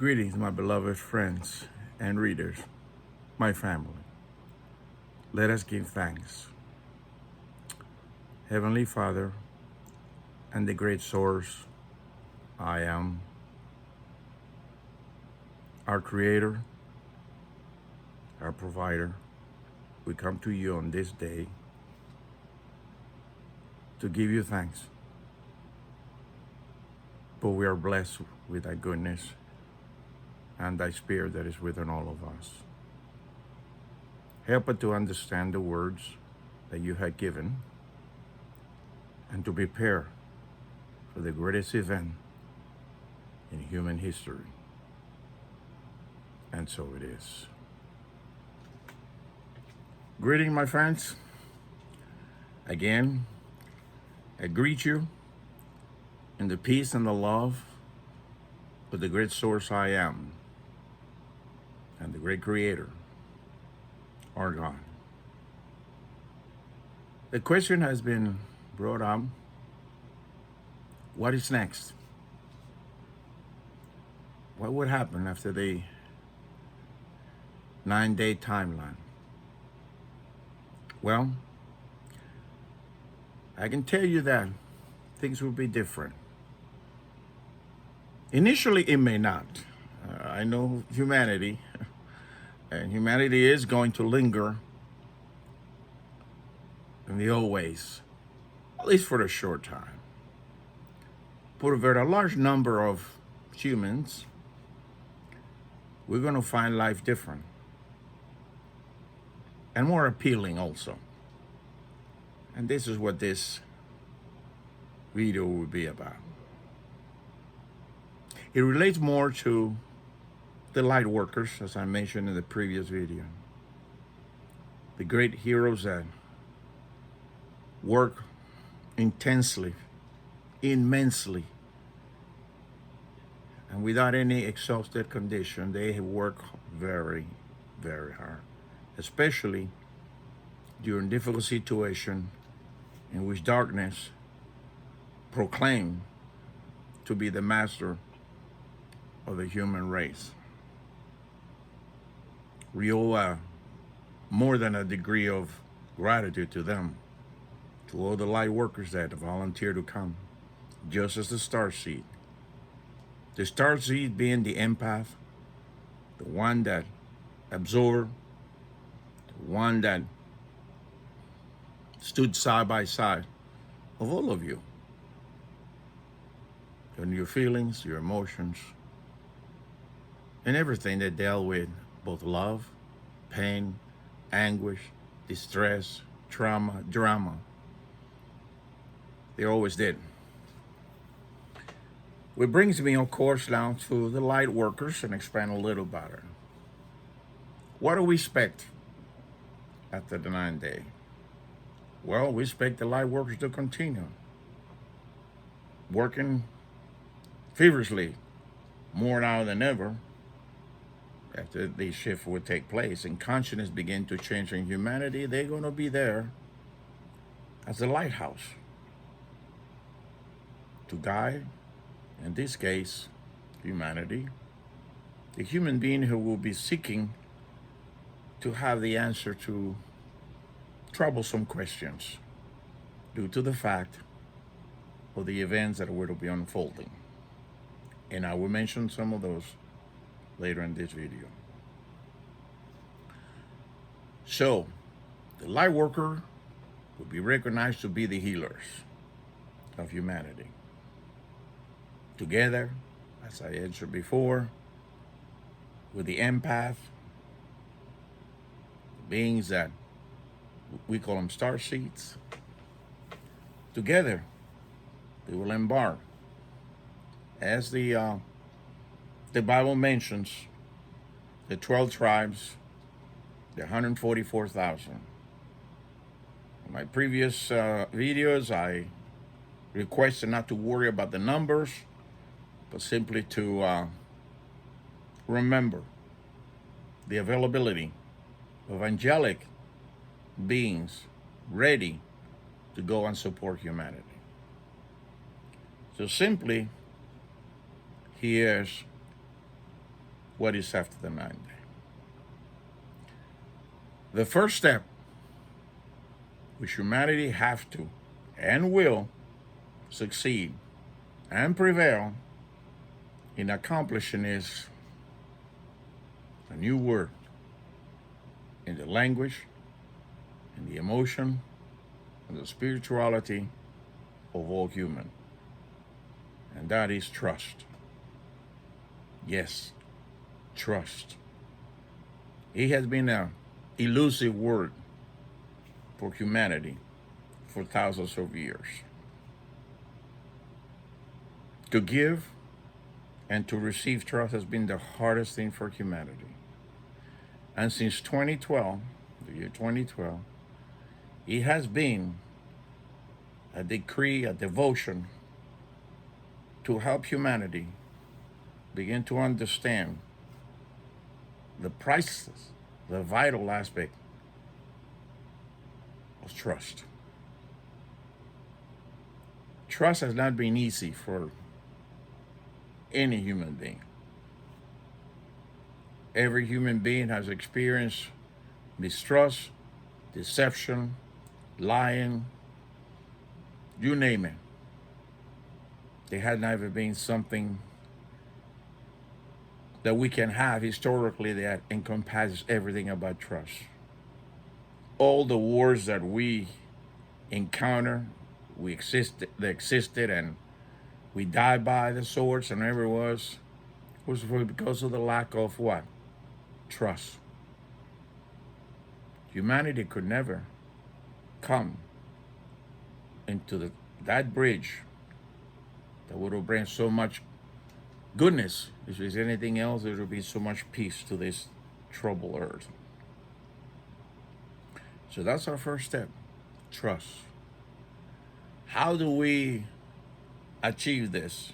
Greetings, my beloved friends and readers, my family. Let us give thanks. Heavenly Father, and the great source, I am, our Creator, our Provider, we come to you on this day to give you thanks. For we are blessed with thy goodness and thy spirit that is within all of us. Help us to understand the words that you have given and to prepare for the greatest event in human history. And so it is. Greeting, my friends. Again, I greet you in the peace and the love of the great source I am and the great Creator, our God. The question has been brought up, what is next? What would happen after the 9-day timeline? Well, I can tell you that things will be different. Initially, it may not. I know humanity, and humanity is going to linger in the old ways, at least for a short time. For a large number of humans, we're going to find life different and more appealing also. And this is what this video will be about. It relates more to the light workers, as I mentioned in the previous video. The great heroes that work intensely, immensely, and without any exhausted condition. They work very, very hard, especially during difficult situations in which darkness proclaimed to be the master of the human race. We owe more than a degree of gratitude to them, to all the light workers that volunteer to come, just as the starseed. The starseed being the empath, the one that absorbed, the one that stood side by side of all of you, and your feelings, your emotions, and everything that dealt with both love, pain, anguish, distress, trauma, drama. They always did. Which brings me, of course, down to the light workers and expand a little about it. What do we expect after the 9th day? Well, we expect the light workers to continue working feverishly, more now than ever, after the shift would take place and consciousness begin to change in humanity. They're going to be there as a lighthouse to guide, in this case, humanity, the human being who will be seeking to have the answer to troublesome questions due to the fact of the events that will be unfolding. And I will mention some of those later in this video. So, the light worker will be recognized to be the healers of humanity. Together, as I answered before, with the empath, beings that we call them star seeds, together they will embark, as the Bible mentions, the 12 tribes, the 144,000. In my previous videos, I requested not to worry about the numbers, but simply to remember the availability of angelic beings ready to go and support humanity. So simply, here's what is after the ninth day. The first step which humanity have to and will succeed and prevail in accomplishing is a new word in the language, in the emotion, and the spirituality of all human. And that is trust. Yes, trust. It has been an elusive word for humanity for thousands of years. To give and to receive trust has been the hardest thing for humanity. And since 2012, the year 2012, it has been a decree, a devotion to help humanity begin to understand the priceless, the vital aspect of trust. Trust has not been easy for any human being. Every human being has experienced mistrust, deception, lying, you name it. There has never been something that we can have historically that encompasses everything about trust. All the wars that we encounter, they existed, and we died by the swords, and whatever it was because of the lack of what? Trust. Humanity could never come into that bridge that would have brought so much goodness. If there's anything else, there would be so much peace to this troubled earth. So that's our first step, trust. How do we achieve this?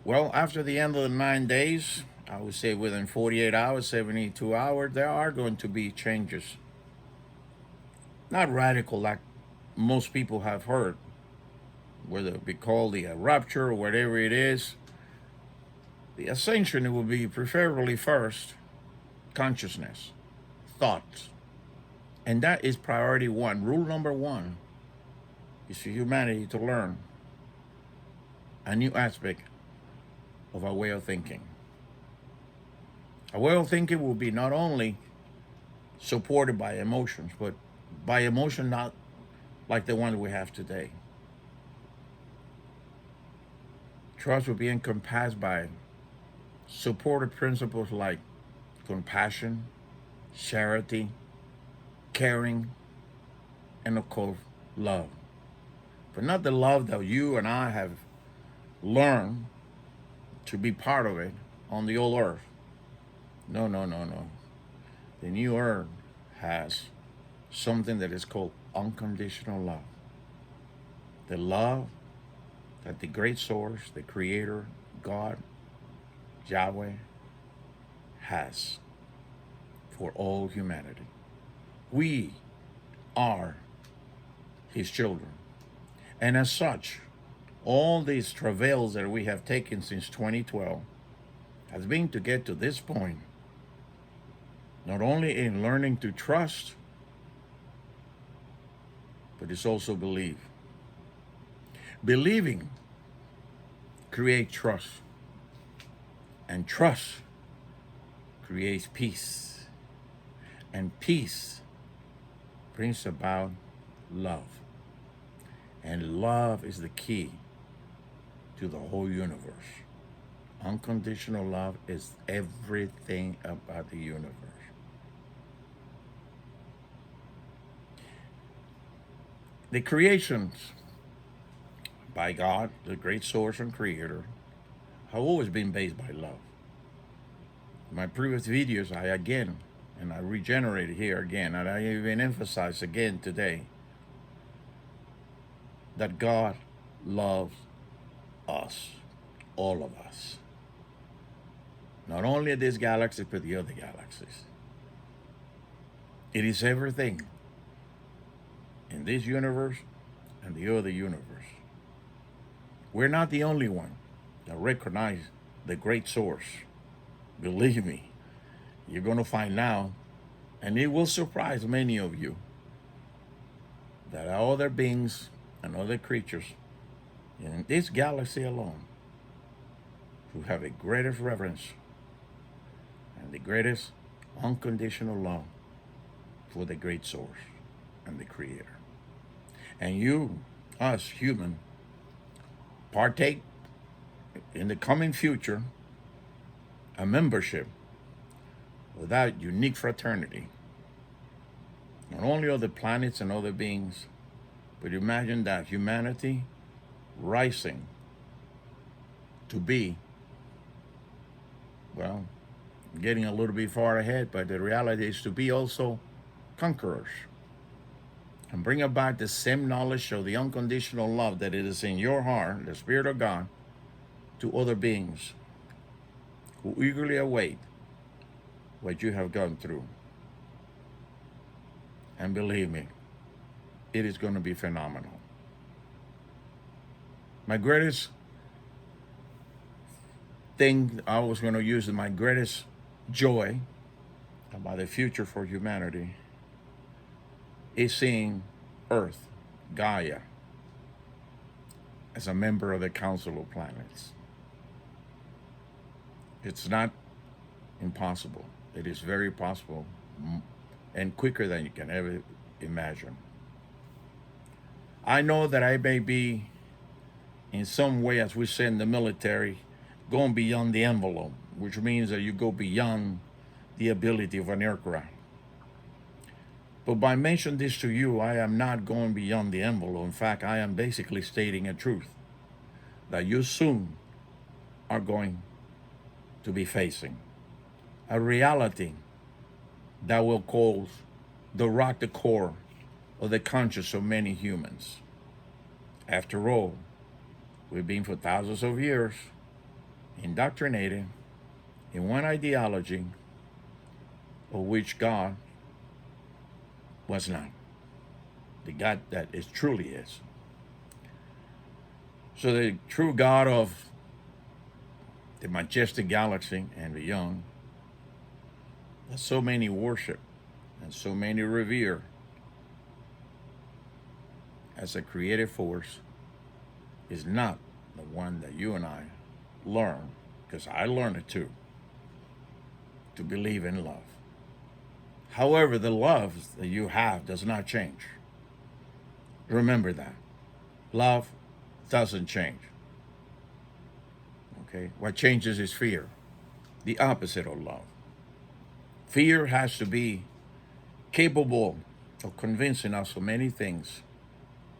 Well, after the end of the 9 days, I would say within 48 hours, 72 hours, there are going to be changes. Not radical like most people have heard, whether it be called the rapture or whatever it is. The ascension will be preferably first consciousness, thoughts. And that is priority one. Rule number one is for humanity to learn a new aspect of our way of thinking. Our way of thinking will be not only supported by emotions, but by emotion not like the one we have today. Trust will be encompassed by supported principles like compassion, charity, caring, and of course, love. But not the love that you and I have learned to be part of it on the old earth. No. The new earth has something that is called unconditional love. The love that the great source, the creator, God, Yahweh, has for all humanity. We are his children. And as such, all these travails that we have taken since 2012 has been to get to this point, not only in learning to trust, but it's also believe. Believing creates trust, and trust creates peace, and peace brings about love. And love is the key to the whole universe. Unconditional love is everything about the universe. The creations by God, the great source and creator, have always been based by love. In my previous videos, I regenerated here again, and I even emphasize again today that God loves us, all of us. Not only this galaxy, but the other galaxies. It is everything in this universe and the other universe. We're not the only one that recognize the great source Believe me, you're going to find out, and it will surprise many of you, that other beings and other creatures in this galaxy alone who have the greatest reverence and the greatest unconditional love for the great source and the creator. And you, us human, partake in the coming future a membership with that unique fraternity, not only other planets and other beings, but imagine that humanity rising to be, well, getting a little bit far ahead, but the reality is to be also conquerors and bring about the same knowledge of the unconditional love that it is in your heart, the Spirit of God, to other beings who eagerly await what you have gone through. And believe me, it is going to be phenomenal. My greatest thing I was going to use, my greatest joy about the future for humanity, is seeing Earth, Gaia, as a member of the Council of Planets. It's not impossible. It is very possible, and quicker than you can ever imagine. I know that I may be, in some way, as we say in the military, going beyond the envelope, which means that you go beyond the ability of an aircraft. But by mentioning this to you, I am not going beyond the envelope. In fact, I am basically stating a truth that you soon are going to be facing. A reality that will cause the rock the core of the conscience of many humans. After all, we've been for thousands of years indoctrinated in one ideology of which God was not. The God that is truly is. So the true God of the majestic galaxy and beyond, that so many worship and so many revere as a creative force, is not the one that you and I learn, because I learned it too, to believe in love. However, the love that you have does not change. Remember that. Love doesn't change. Okay? What changes is fear, the opposite of love. Fear has to be capable of convincing us of many things,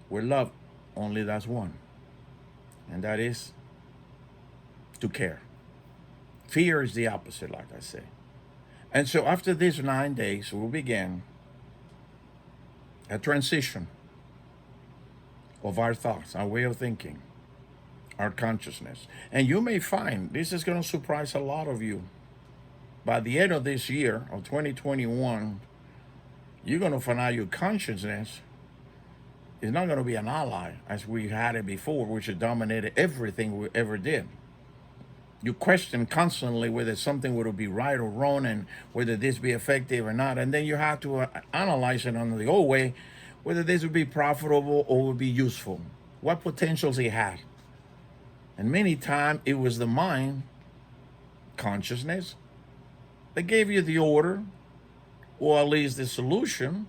where love only does one, and that is to care. Fear is the opposite, like I say. And so after these 9 days, we'll begin a transition of our thoughts, our way of thinking, our consciousness. And you may find this is going to surprise a lot of you. By the end of this year of 2021, you're going to find out your consciousness is not going to be an ally as we had it before, which had dominated everything we ever did. You question constantly whether something would be right or wrong and whether this be effective or not. And then you have to analyze it on the old way, whether this would be profitable or would be useful, what potentials it had. And many times it was the mind, consciousness, that gave you the order, or at least the solution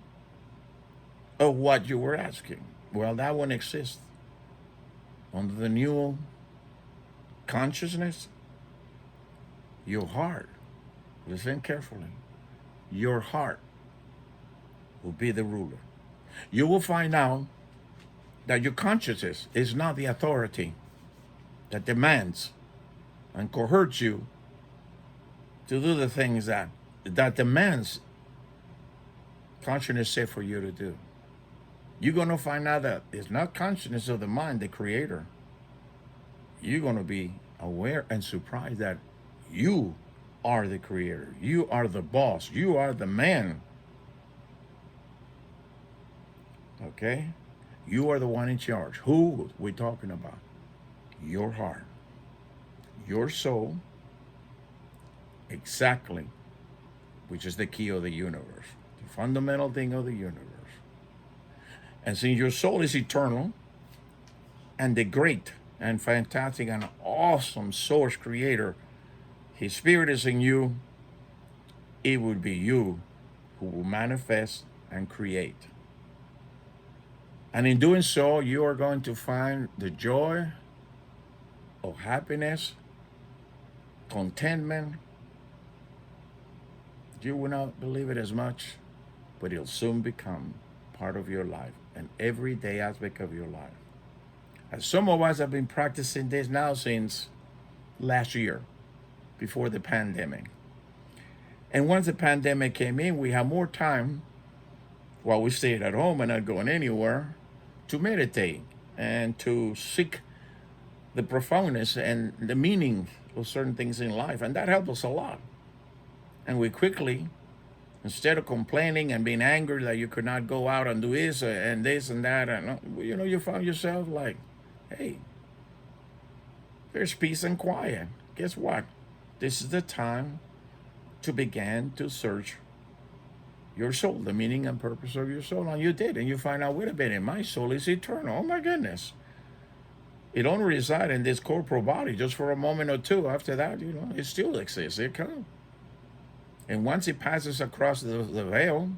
of what you were asking. Well, that won't exist. Under the new consciousness, your heart, listen carefully, your heart will be the ruler. You will find out that your consciousness is not the authority that demands and coerces you to do the things that demands consciousness say for you to do. You're going to find out that it's not consciousness of the mind, the creator. You're going to be aware and surprised that you are the creator. You are the boss. You are the man. Okay? You are the one in charge. Who we talking about? Your heart, your soul, exactly, which is the key of the universe, the fundamental thing of the universe. And since your soul is eternal, and the great and fantastic and awesome source creator, his spirit is in you, it would be you who will manifest and create. And in doing so, you are going to find the joy of happiness, contentment. You will not believe it as much, but it'll soon become part of your life, an everyday aspect of your life. And some of us have been practicing this now since last year, before the pandemic. And once the pandemic came in, we had more time while we stayed at home and not going anywhere to meditate and to seek the profoundness and the meaning of certain things in life. And that helped us a lot. And we quickly, instead of complaining and being angry that you could not go out and do this and that, and you found yourself like, hey, there's peace and quiet. Guess what? This is the time to begin to search your soul, the meaning and purpose of your soul. And you did, and you find out, wait a minute, my soul is eternal. Oh my goodness. It only resides in this corporal body just for a moment or two. After that, it still exists. It can. And once it passes across the veil,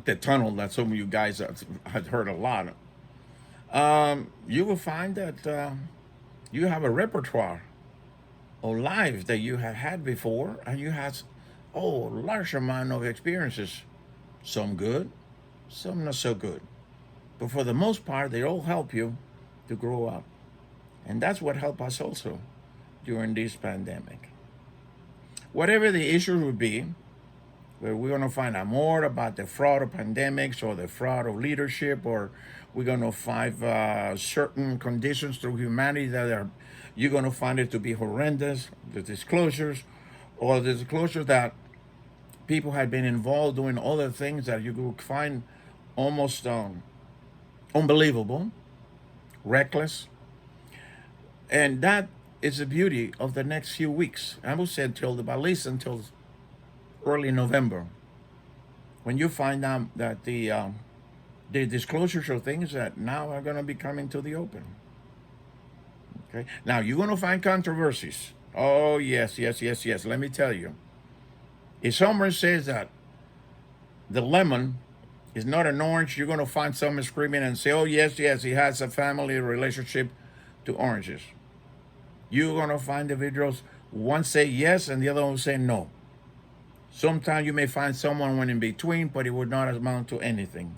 the tunnel that some of you guys have heard a lot, you will find that you have a repertoire of life that you have had before, and you have a large amount of experiences, some good, some not so good. But for the most part, they all help you to grow up. And that's what helped us also during this pandemic. Whatever the issues would be, where we're going to find out more about the fraud of pandemics or the fraud of leadership, or we're going to find certain conditions through humanity that you're going to find it to be horrendous, the disclosures, or the disclosure that people had been involved doing other things that you could find almost unbelievable, reckless. And that is the beauty of the next few weeks. I would say at least until early November, when you find out that the disclosures are things that now are going to be coming to the open. Okay. Now you're going to find controversies. Oh yes. Let me tell you. If someone says that the lemon is not an orange, you're going to find someone screaming and say, oh yes, he has a family relationship to oranges. You're going to find individuals, one say yes and the other one say no. Sometimes you may find someone in between, but it would not amount to anything.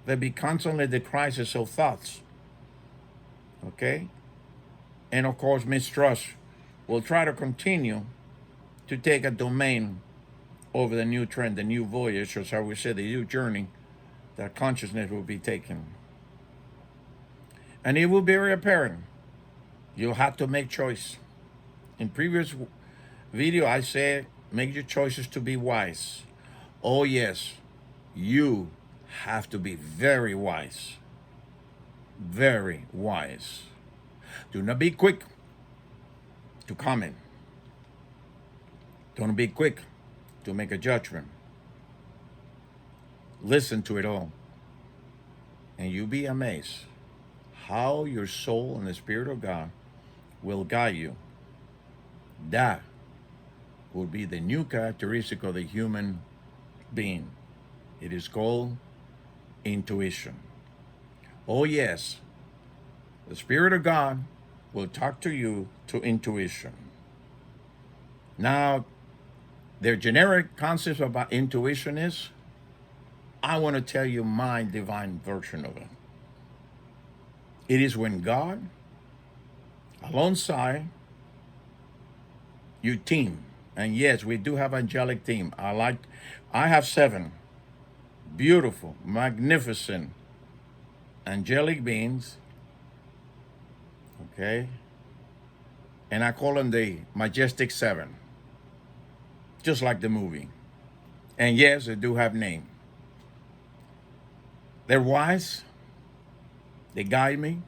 There'll be constantly the crisis of thoughts. Okay? And of course, mistrust will try to continue to take a domain over the new trend, the new voyage, or shall we say, the new journey that consciousness will be taking. And it will be very apparent. You'll have to make choice. In previous video, I said, make your choices to be wise. Oh yes, you have to be very wise. Very wise. Do not be quick to comment. Don't be quick to make a judgment. Listen to it all. And you'll be amazed how your soul and the Spirit of God will guide you. That will be the new characteristic of the human being. It is called intuition. Oh yes, the Spirit of God will talk to you to intuition. Now, their generic concept about intuition is, I want to tell you my divine version of it. It is when God, alongside you team, and yes, we do have angelic team. I have 7 beautiful, magnificent angelic beings. Okay, and I call them the Majestic 7, just like the movie. And yes, they do have name. They're wise. They guide me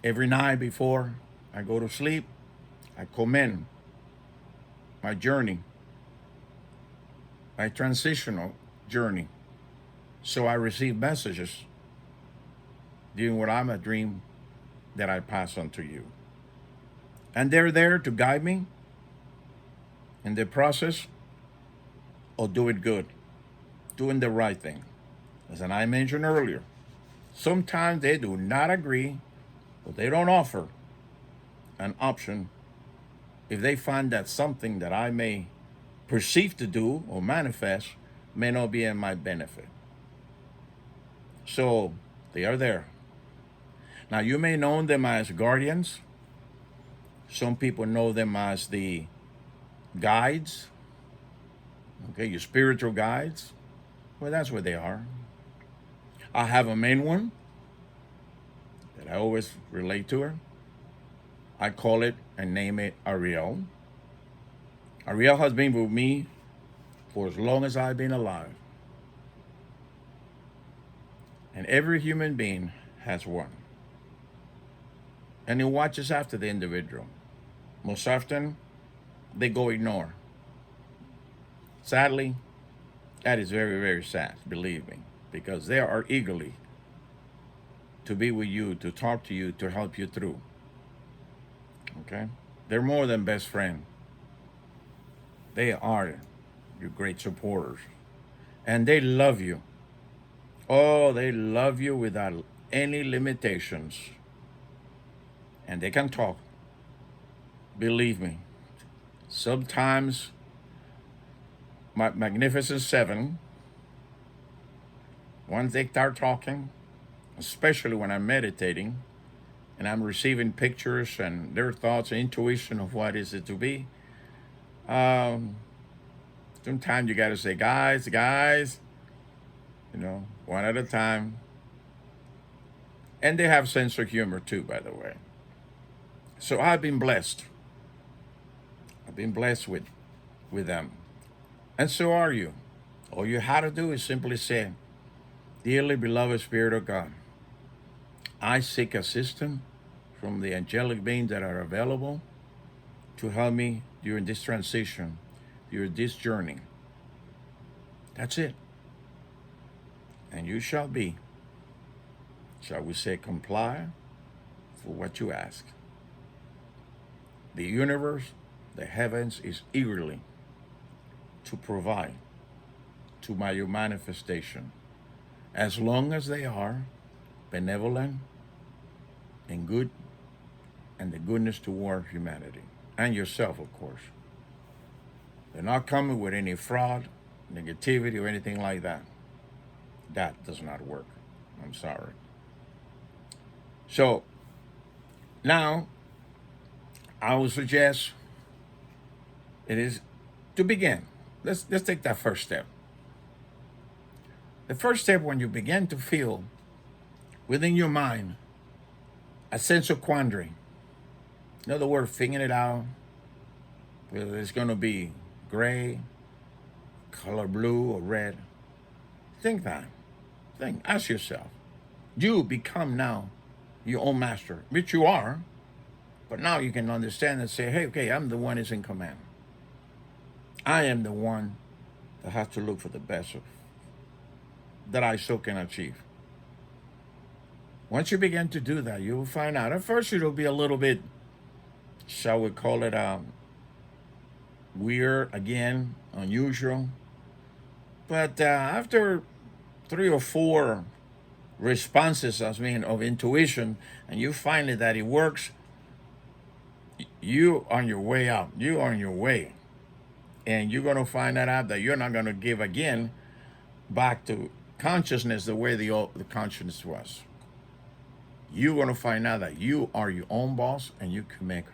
every night before I go to sleep. I commend my journey, my transitional journey. So I receive messages during what I'm a dream that I pass on to you. And they're there to guide me in the process of doing good, doing the right thing. As I mentioned earlier, sometimes they do not agree, but they don't offer an option if they find that something that I may perceive to do or manifest may not be in my benefit. So they are there. Now, you may know them as guardians. Some people know them as the guides, okay, your spiritual guides. Well, that's what they are. I have a main one that I always relate to her. I call it and name it Ariel. Ariel has been with me for as long as I've been alive. And every human being has one. And it watches after the individual. Most often, they go ignore. Sadly, that is very, very sad, believe me, because they are eagerly to be with you, to talk to you, to help you through. Okay? They're more than best friends. They are your great supporters. And they love you. Oh, they love you without any limitations. And they can talk. Believe me. Sometimes my Magnificent Seven, once they start talking, especially when I'm meditating and I'm receiving pictures and their thoughts and intuition of what is it to be, sometimes you got to say, guys, one at a time. And they have sense of humor too, by the way. So I've been blessed. I've been blessed with them. And so are you. All you have to do is simply say, dearly beloved Spirit of God, I seek assistance from the angelic beings that are available to help me during this transition, during this journey. That's it. And you shall be, shall we say, comply for what you ask. The universe, the heavens is eagerly to provide to my manifestation, as long as they are benevolent and good, and the goodness toward humanity and yourself, of course. They're not coming with any fraud, negativity, or anything like that. That does not work. I'm sorry. So now I would suggest it is to begin. Let's take that first step. The first step, when you begin to feel within your mind a sense of quandary, in other words, figuring it out, whether it's going to be gray, color blue, or red, think that. Ask yourself. You become now your own master, which you are, but now you can understand and say, hey, okay, I'm the one who's in command. I am the one that has to look for the best that I so can achieve. Once you begin to do that, you will find out. At first, it'll be a little bit, shall we call it, weird, again, unusual. But after 3 or 4 responses, of intuition, and you find that it works, you on your way out. You on your way. And you're going to find that out that you're not going to give again back to consciousness the way the consciousness was. You're going to find out that you are your own boss and you can make it.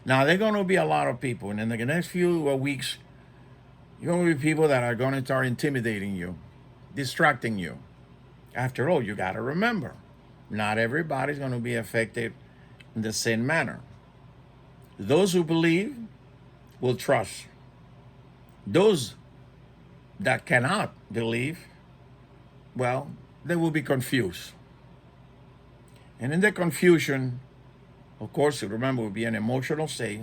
Now, there are going to be a lot of people, and in the next few weeks, you're going to be people that are going to start intimidating you, distracting you. After all, you got to remember, not everybody's going to be affected in the same manner. Those who believe will trust. Those that cannot believe, well, they will be confused. And in the confusion, of course, remember, it will be an emotional state.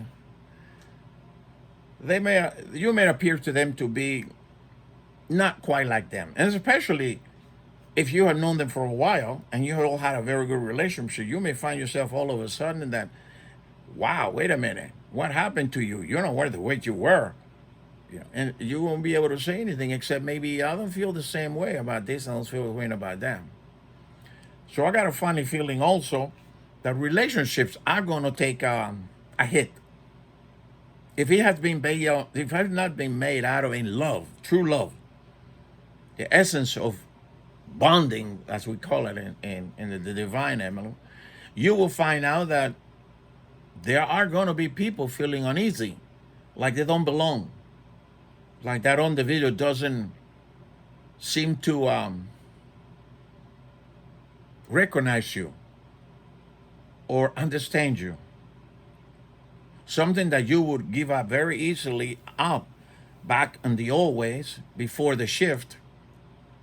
you may appear to them to be not quite like them. And especially if you have known them for a while and you all had a very good relationship, you may find yourself all of a sudden that, wow, wait a minute, what happened to you? You're not where the way you were. And you won't be able to say anything except maybe I don't feel the same way about this, I don't feel the way about them. So I got a funny feeling also that relationships are going to take a hit if it has been made, if it has not been made out of in love, true love, the essence of bonding, as we call it in the divine element. You will find out that there are going to be people feeling uneasy, like they don't belong, like that individual doesn't seem to recognize you or understand you. Something that you would give up very easily up back in the old ways before the shift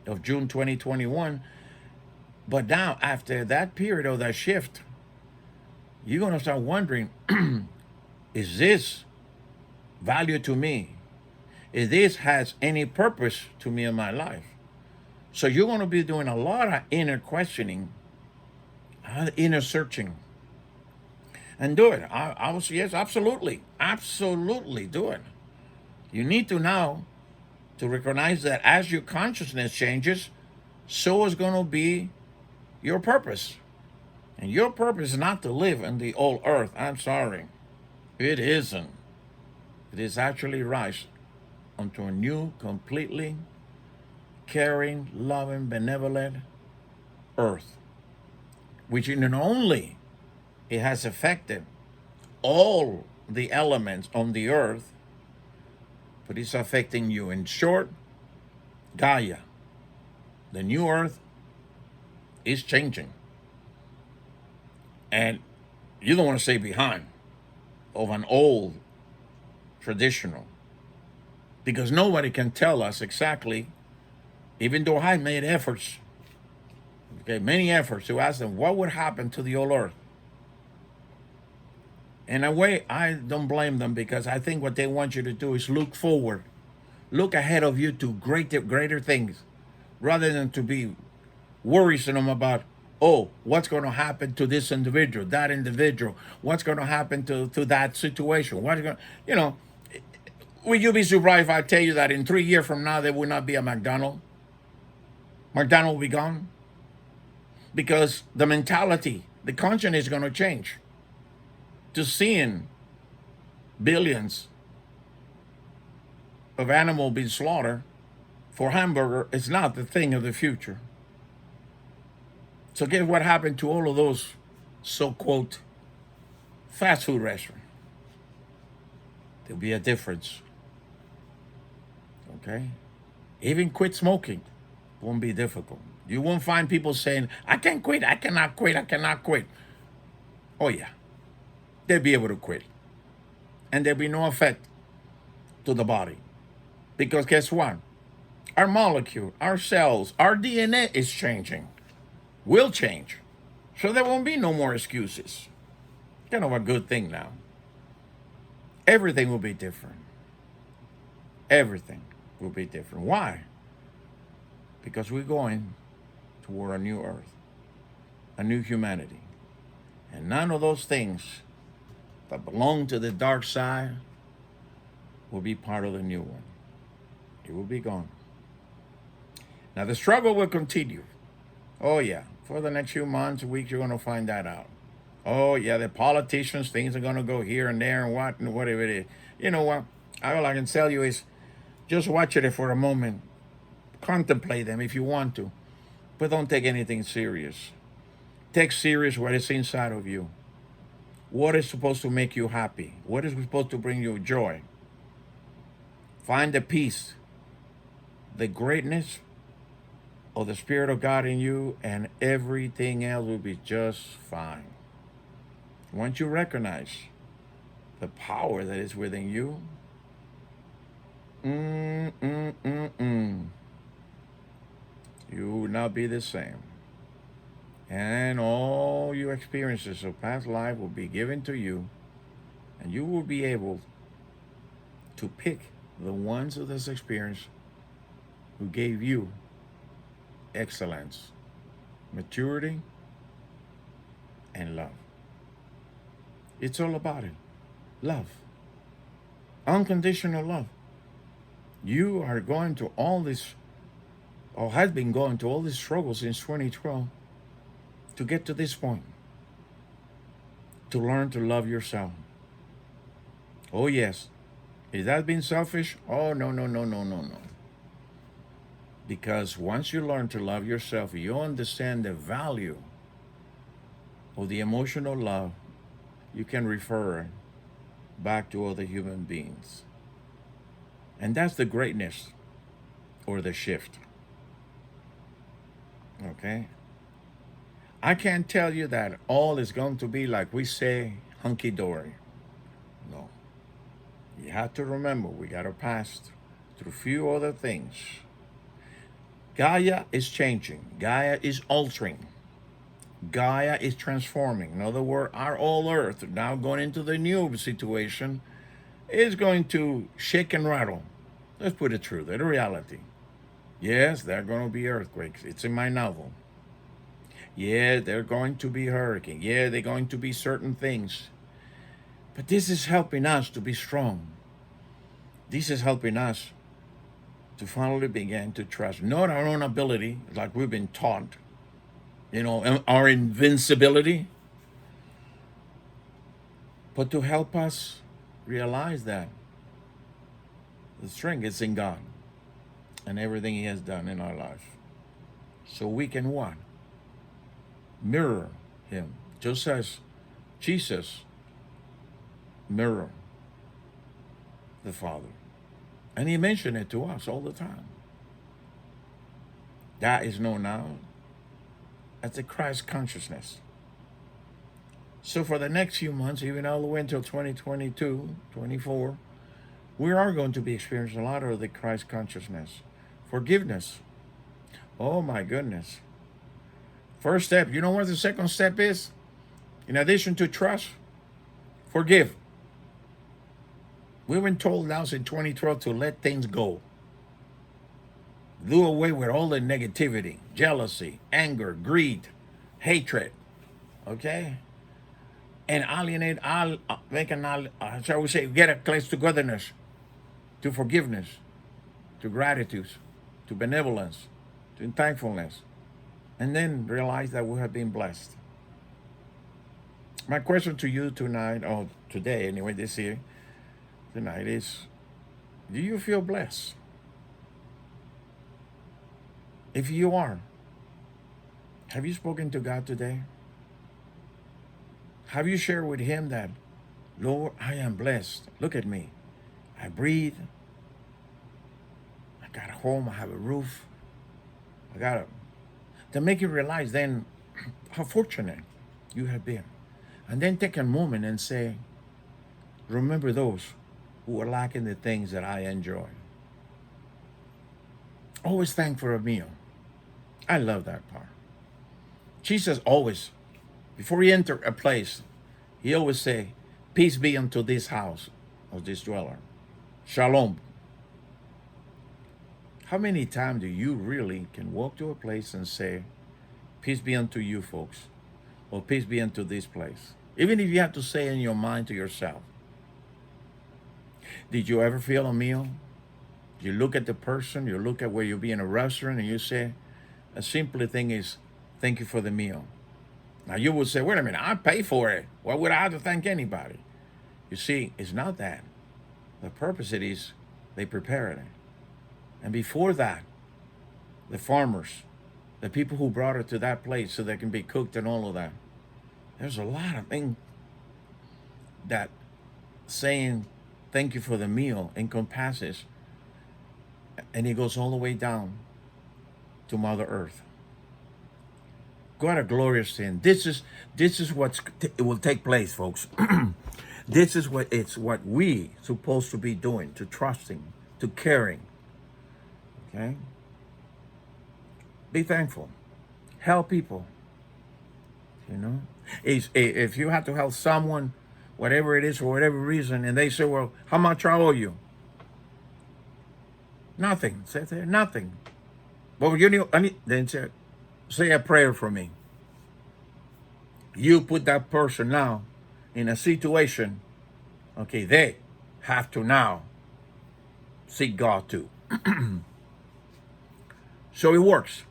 of June 2021. But now, after that period of that shift, you're going to start wondering, is this value to me? Is this has any purpose to me in my life? So you're going to be doing a lot of inner questioning, inner searching. And do it. I will say yes, absolutely. Absolutely do it. You need to now to recognize that as your consciousness changes, so is going to be your purpose. And your purpose is not to live in the old earth. I'm sorry. It isn't. It is actually rise onto a new, completely caring, loving, benevolent earth, which not only it has affected all the elements on the earth, but it's affecting you. In short, Gaia, the new earth, is changing. And you don't want to stay behind of an old traditional, because nobody can tell us exactly, even though I made efforts, okay, many efforts to ask them what would happen to the old earth. In a way, I don't blame them, because I think what they want you to do is look forward, look ahead of you to greater things, rather than to be worrisome about, oh, what's going to happen to this individual, that individual, what's going to happen to that situation, what's going, you know, will you be surprised if I tell you that in 3 years from now there will not be a McDonald's? McDonald's will be gone, because the mentality, the consciousness is going to change to seeing billions of animals being slaughtered for hamburger. It's not the thing of the future. So guess what happened to all of those so-called fast food restaurants? There'll be a difference. Okay? Even quit smoking won't be difficult. You won't find people saying, I can't quit, I cannot quit, I cannot quit. Oh yeah, they'll be able to quit. And there'll be no effect to the body. Because guess what? Our molecule, our cells, our DNA is changing. Will change. So there won't be no more excuses. Kind of a good thing now. Everything will be different. Everything will be different. Why? Because we're going toward a new earth, a new humanity. And none of those things that belong to the dark side will be part of the new one. It will be gone. Now the struggle will continue. Oh yeah, for the next few months, weeks, you're going to find that out. Oh yeah, the politicians, things are going to go here and there and whatever it is. You know what? All I can tell you is just watch it for a moment. Contemplate them if you want to, but don't take anything serious. Take serious what is inside of you. What is supposed to make you happy? What is supposed to bring you joy? Find the peace, the greatness of the Spirit of God in you, and everything else will be just fine. Once you recognize the power that is within you, you will not be the same. And all your experiences of past life will be given to you, and you will be able to pick the ones of this experience who gave you excellence, maturity, and love. It's all about it. Love. Unconditional love. You are going to all this, or has been going to all these struggles since 2012 to get to this point. To learn to love yourself. Oh, yes. Is that being selfish? Oh, no, no, no, no, no, no. Because once you learn to love yourself, you understand the value of the emotional love you can refer back to other human beings. And that's the greatness or the shift. Okay? I can't tell you that all is going to be like we say, hunky-dory. No. You have to remember, we got to pass through few other things. Gaia is changing. Gaia is altering. Gaia is transforming. In other words, our old Earth, now going into the new situation, is going to shake and rattle. Let's put it true, the reality. Yes, there are going to be earthquakes. It's in my novel. Yeah, there are going to be hurricanes. Yeah, there are going to be certain things. But this is helping us to be strong. This is helping us to finally begin to trust, not our own ability, like we've been taught, our invincibility, but to help us realize that the strength is in God and everything He has done in our life. So we can what? Mirror Him, just as Jesus mirrored the Father. And He mentioned it to us all the time. That is known now as the Christ consciousness. So for the next few months, even all the way until 2022, 24, we are going to be experiencing a lot of the Christ consciousness. Forgiveness. Oh my goodness. First step, you know what the second step is? In addition to trust, forgive. We've been told now since 2012 to let things go. Do away with all the negativity, jealousy, anger, greed, hatred. Okay? And alienate, shall we say, get a close togetherness, to forgiveness, to gratitude, to benevolence, to thankfulness. And then realize that we have been blessed. My question to you tonight, or today anyway, this year, tonight is, do you feel blessed? If you are, have you spoken to God today? Have you shared with Him that, Lord, I am blessed. Look at me. I breathe. I got a home. I have a roof. To make you realize then how fortunate you have been. And then take a moment and say, remember those who are lacking the things that I enjoy. Always thank for a meal. I love that part. Jesus always, before He entered a place, He always say, peace be unto this house of this dweller. Shalom. How many times do you really can walk to a place and say, peace be unto you folks, or peace be unto this place? Even if you have to say in your mind to yourself. Did you ever feel a meal? You look at the person, you look at where you be in a restaurant, and you say, a simple thing is, thank you for the meal. Now you would say, wait a minute, I pay for it. Why would I have to thank anybody? You see, it's not that. The purpose it is, they prepare it. And before that, the farmers, the people who brought it to that place so they can be cooked and all of that. There's a lot of things that saying thank you for the meal encompasses, and it goes all the way down to Mother Earth. What a glorious thing. This is it will take place, folks. This is what we supposed to be doing, to trusting, to caring. Okay? Be thankful. Help people. If you have to help someone, whatever it is, for whatever reason, and they say, well, how much I owe you? Nothing. Say there, nothing. Well, you know, then say a prayer for me. You put that person now in a situation, okay, they have to now seek God too. So it works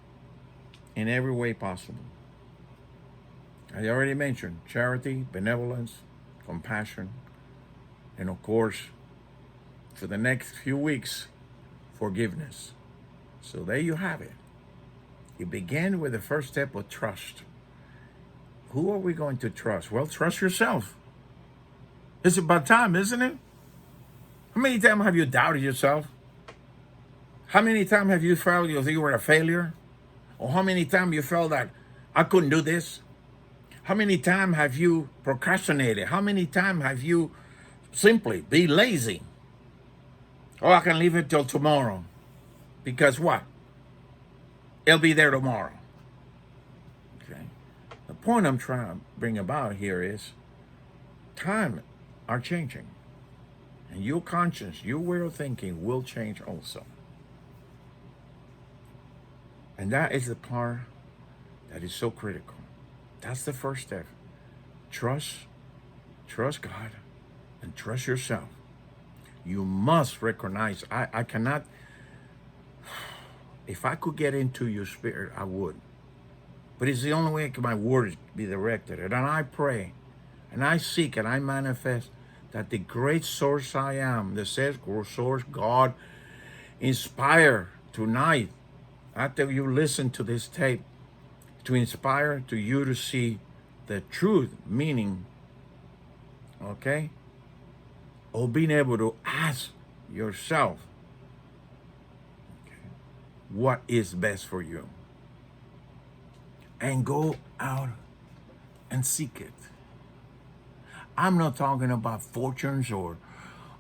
in every way possible. I already mentioned charity, benevolence, compassion, and of course, for the next few weeks, forgiveness. So there you have it. It began with the first step of trust. Who are we going to trust? Well, trust yourself. It's about time, isn't it? How many times have you doubted yourself? How many times have you felt you were a failure? Or how many times you felt that I couldn't do this? How many times have you procrastinated? How many times have you simply be lazy? Oh, I can leave it till tomorrow. Because what? It'll be there tomorrow. Okay. The point I'm trying to bring about here is time are changing. And your conscience, your way of thinking will change also. And that is the part that is so critical. That's the first step. Trust God, and trust yourself. You must recognize, I cannot, if I could get into your spirit, I would. But it's the only way my words be directed. And I pray, and I seek, and I manifest that the great source I am, the says source God, inspire tonight, after you listen to this tape, to inspire to you to see the truth, meaning, okay, of being able to ask yourself, okay, what is best for you, and go out and seek it. I'm not talking about fortunes or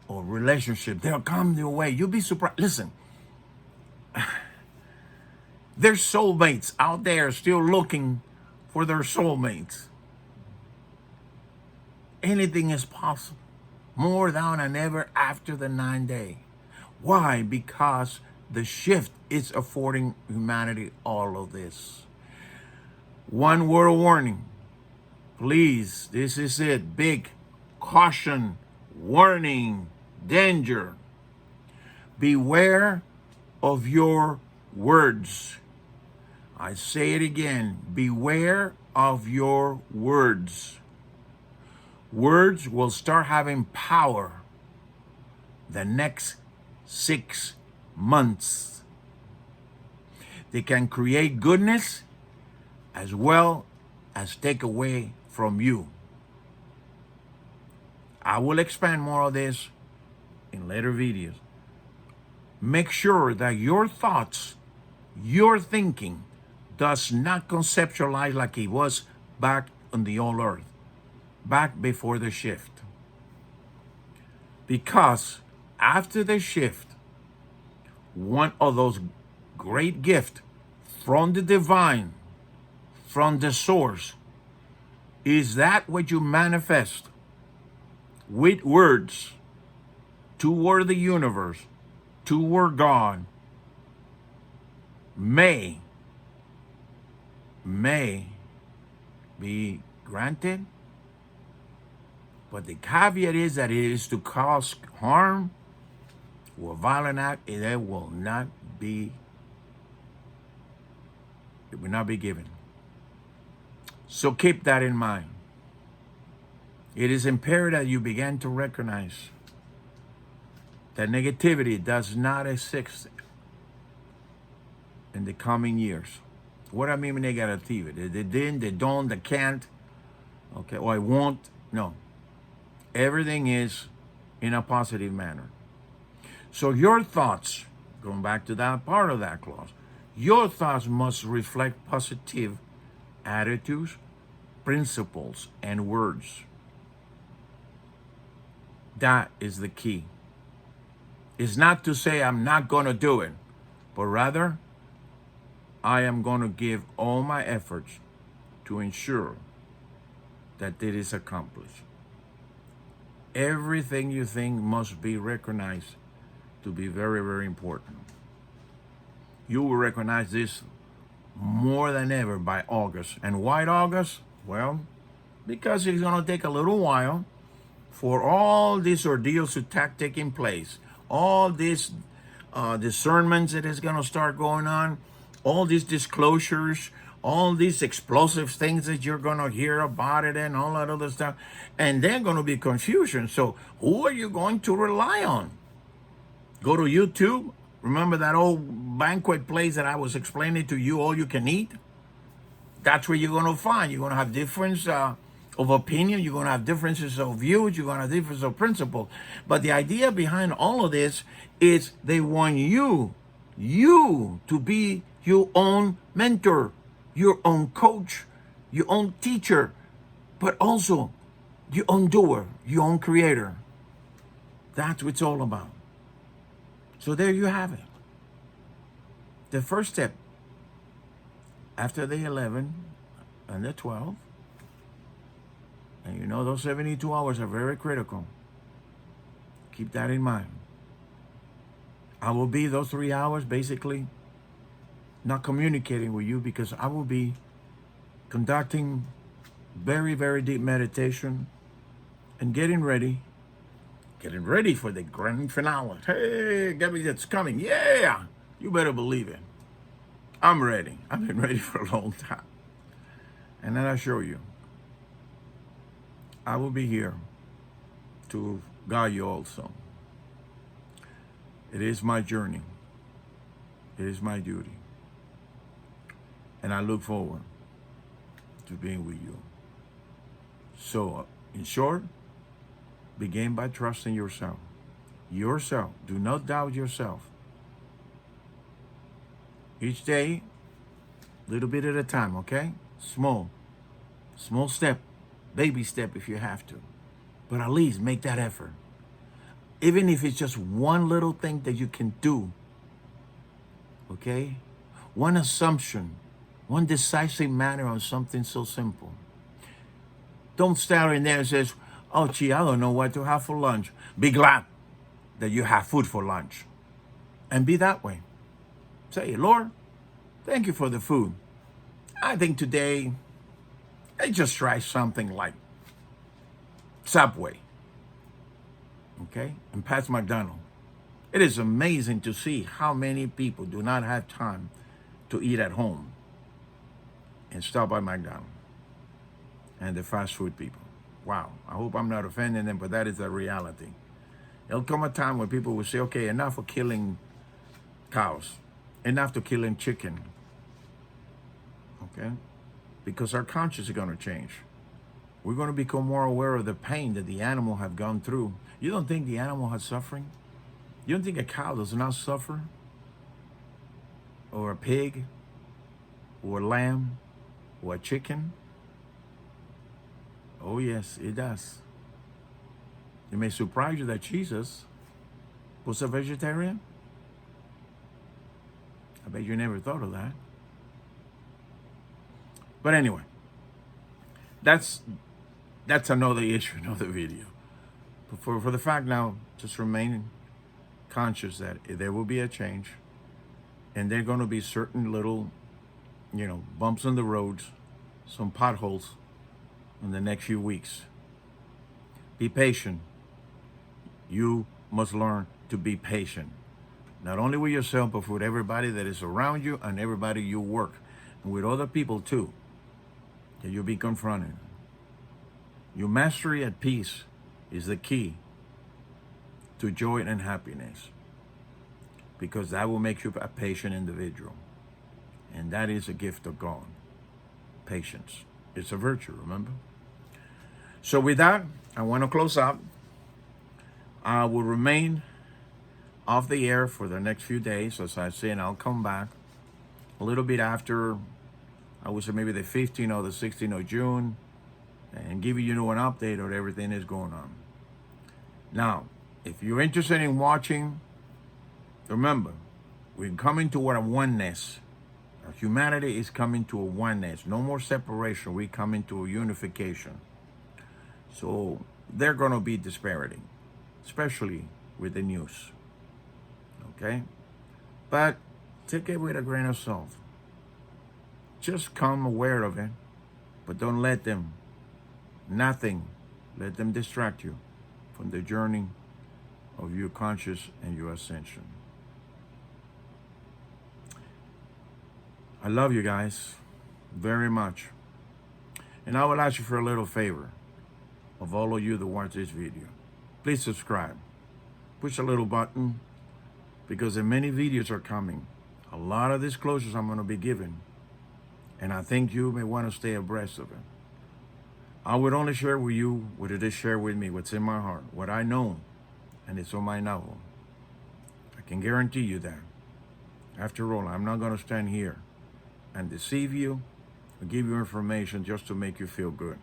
relationship. They'll come your way. You'll be surprised. Listen, there's soulmates out there still looking for their soulmates. Anything is possible. More now than ever after the 9th day. Why? Because the shift is affording humanity all of this. One word of warning. Please, this is it. Big caution, warning, danger. Beware of your words. I say it again. Beware of your words. Words will start having power the next 6 months. They can create goodness as well as take away from you. I will expand more of this in later videos. Make sure that your thoughts, your thinking, does not conceptualize like it was back on the old earth, back before the shift. Because after the shift, one of those great gifts from the divine, from the source, is that what you manifest with words toward the universe, toward God, may be granted, but the caveat is that it is to cause harm or violent act, it will not be given. So keep that in mind. It is imperative that you begin to recognize that negativity does not exist in the coming years. What I mean by negativity? They didn't, they don't, they can't, okay, or I won't. No. Everything is in a positive manner. So your thoughts, going back to that part of that clause, your thoughts must reflect positive attitudes, principles, and words. That is the key. It's not to say I'm not going to do it, but rather I am going to give all my efforts to ensure that it is accomplished. Everything you think must be recognized to be very, very important. You will recognize this more than ever by August. And why August? Well, because it's going to take a little while for all these ordeals to taking place, all these discernments that is going to start going on, all these disclosures, all these explosive things that you're going to hear about it and all that other stuff. And then going to be confusion. So who are you going to rely on? Go to YouTube. Remember that old banquet place that I was explaining to you, all you can eat? That's where you're going to find. You're going to have difference of opinion. You're going to have differences of views. You're going to have differences of principle. But the idea behind all of this is they want you to be your own mentor, your own coach, your own teacher, but also your own doer, your own creator. That's what it's all about. So there you have it. The first step after the 11 and the 12, and you know those 72 hours are very critical. Keep that in mind. I will be those 3 hours basically not communicating with you because I will be conducting very, very deep meditation and getting ready for the grand finale. Hey, Gabby, that's coming. Yeah, you better believe it. I'm ready. I've been ready for a long time. And then I show you, I will be here to guide you also. It is my journey. It is my duty. And I look forward to being with you. So, in short, begin by trusting yourself. Yourself. Do not doubt yourself. Each day, little bit at a time, okay? Small step, baby step if you have to. But at least make that effort. Even if it's just one little thing that you can do, okay? One assumption, one decisive matter on something so simple. Don't stand in there and say, oh, gee, I don't know what to have for lunch. Be glad that you have food for lunch. And be that way. Say, Lord, thank you for the food. I think today, I just try something like Subway. Okay? And past McDonald's. It is amazing to see how many people do not have time to eat at home and stop by McDonald's and the fast food people. Wow. I hope I'm not offending them, but that is the reality. There'll come a time when people will say, okay, enough of killing cows, enough to killing chicken. Okay? Because our conscience is going to change. We're going to become more aware of the pain that the animal have gone through. You don't think the animal has suffering? You don't think a cow does not suffer? Or a pig? Or a lamb? Or a chicken? Oh yes, it does. It may surprise you that Jesus was a vegetarian. I bet you never thought of that. But anyway, that's another issue, another video. But for the fact now, just remain conscious that there will be a change, and there are going to be certain little, bumps in the roads, some potholes in the next few weeks. Be patient. You must learn to be patient. Not only with yourself, but with everybody that is around you and everybody you work, and with other people too, that you'll be confronted. Your mastery at peace is the key to joy and happiness, because that will make you a patient individual. And that is a gift of God. Patience. It's a virtue, remember? So with that, I want to close out. I will remain off the air for the next few days, as I say, and I'll come back a little bit after, I would say maybe the 15th or the 16th of June, and give you an update on everything that's going on. Now, if you're interested in watching, remember, we're coming to a oneness. Humanity is coming to a oneness. No more separation. We're coming to a unification. So there's going to be disparity, especially with the news. Okay? But take it with a grain of salt. Just come aware of it, but don't let them, nothing, let them distract you from the journey of your conscious and your ascension. I love you guys very much. And I will ask you for a little favor of all of you that watch this video. Please subscribe. Push a little button, because the many videos are coming. A lot of disclosures I'm going to be giving. And I think you may want to stay abreast of it. I would only share with you what it is shared with me, what's in my heart, what I know, and it's on my novel. I can guarantee you that. After all, I'm not going to stand here and deceive you or give you information just to make you feel good.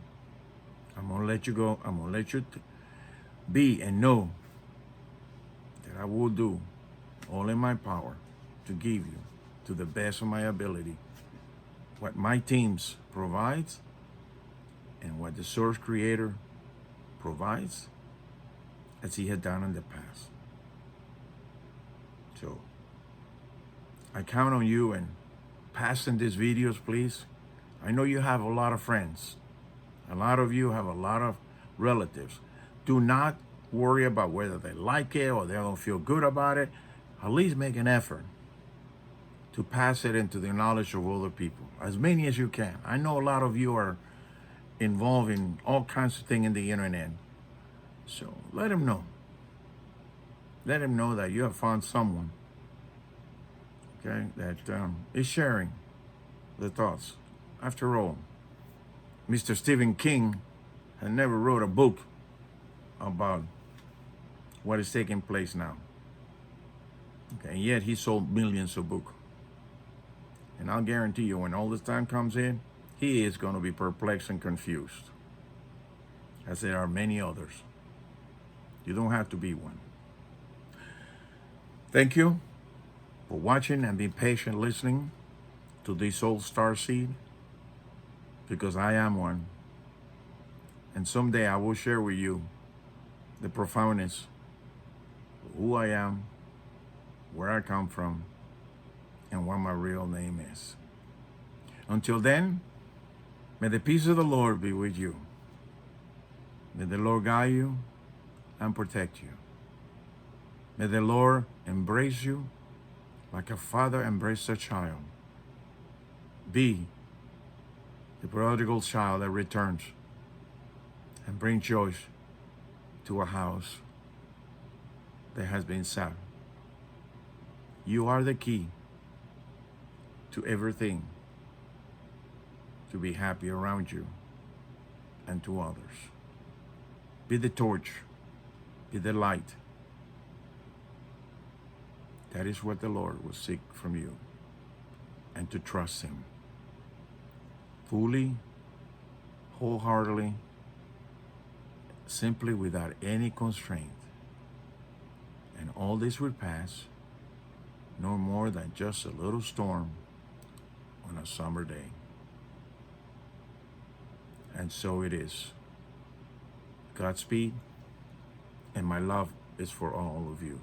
I'm going to let you go. I'm going to let you be and know that I will do all in my power to give you, to the best of my ability, what my teams provides and what the source creator provides as he had done in the past. So I count on you and passing these videos, please. I know you have a lot of friends. A lot of you have a lot of relatives. Do not worry about whether they like it or they don't feel good about it. At least make an effort to pass it into the knowledge of other people, as many as you can. I know a lot of you are involved in all kinds of things in the internet. So let them know. Let them know that you have found someone, okay, that is sharing the thoughts. After all, Mr. Stephen King had never wrote a book about what is taking place now. Okay, and yet he sold millions of books. And I'll guarantee you, when all this time comes in, he is going to be perplexed and confused, as there are many others. You don't have to be one. Thank you for watching and being patient listening to this old star seed, because I am one. And someday I will share with you the profoundness of who I am, where I come from, and what my real name is. Until then, may the peace of the Lord be with you. May the Lord guide you and protect you. May the Lord embrace you like a father embraces a child. Be the prodigal child that returns and brings joy to a house that has been sad. You are the key to everything, to be happy around you and to others. Be the torch, be the light. That is what the Lord will seek from you, and to trust him fully, wholeheartedly, simply without any constraint. And all this will pass, no more than just a little storm on a summer day. And so it is. Godspeed, and my love is for all of you.